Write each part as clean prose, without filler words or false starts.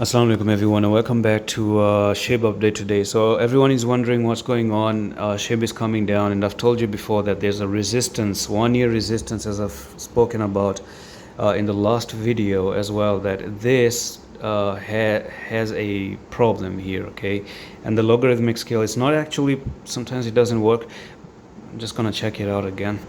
Assalamu alaikum everyone and welcome back to SHIB update today. So everyone is wondering what's going on. SHIB is coming down, and I've told you before that there's a resistance, 1 year resistance, as I've spoken about in the last video as well, that this has a problem here, okay? And the logarithmic scale, it's not actually, sometimes it doesn't work. I'm just gonna check it out again.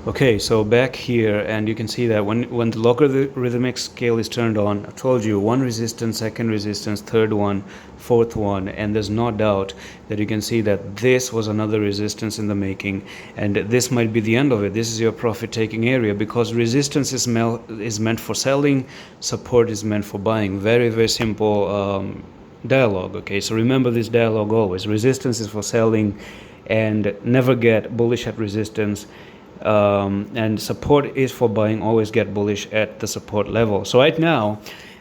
Okay, so back here, and you can see that when the logarithmic scale is turned on, I told you one resistance, second resistance, third one, fourth one, and there's no doubt that you can see that this was another resistance in the making, and this might be the end of it. This is your profit taking area, because resistance is meant for selling, support is meant for buying. Very, very simple dialogue. Okay, so remember this dialogue always. Resistance is for selling, and never get bullish at resistance. And support is for buying. Always get bullish at the support level. So right now,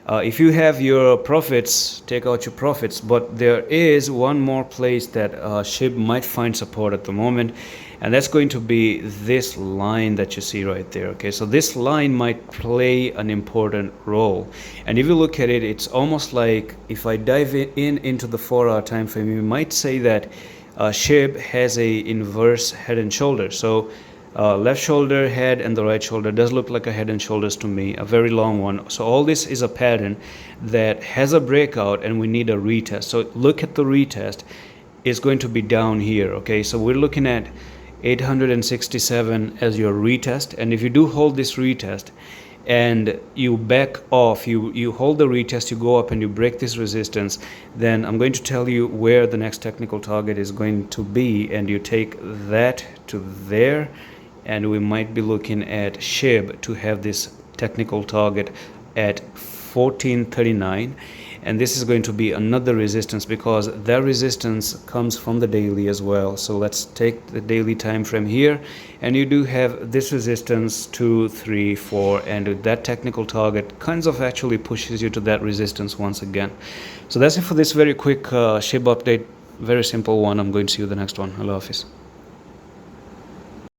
if you have your profits, take out your profits. But there is one more place that SHIB might find support at the moment, and that's going to be this line that you see right there. Okay, so this line might play an important role, and if you look at it, it's almost like, if I dive into the 4-hour time frame, you might say that SHIB has a inverse head and shoulder. So left shoulder, head, and the right shoulder does look like a head and shoulders to me, a very long one. So all this is a pattern that has a breakout, and we need a retest. So look at the retest. It's going to be down here. Okay, so we're looking at 867 as your retest, and if you do hold this retest and you back off, you hold the retest, you go up and you break this resistance, then I'm going to tell you where the next technical target is going to be, and you take that to there, and we might be looking at SHIB to have this technical target at 1439, and this is going to be another resistance, because that resistance comes from the daily as well. So let's take the daily time frame here, and you do have this resistance 2, 3, 4, and that technical target kinds of actually pushes you to that resistance once again. So that's it for this very quick SHIB update, very simple one. I'm going to see you the next one. Allah Hafiz.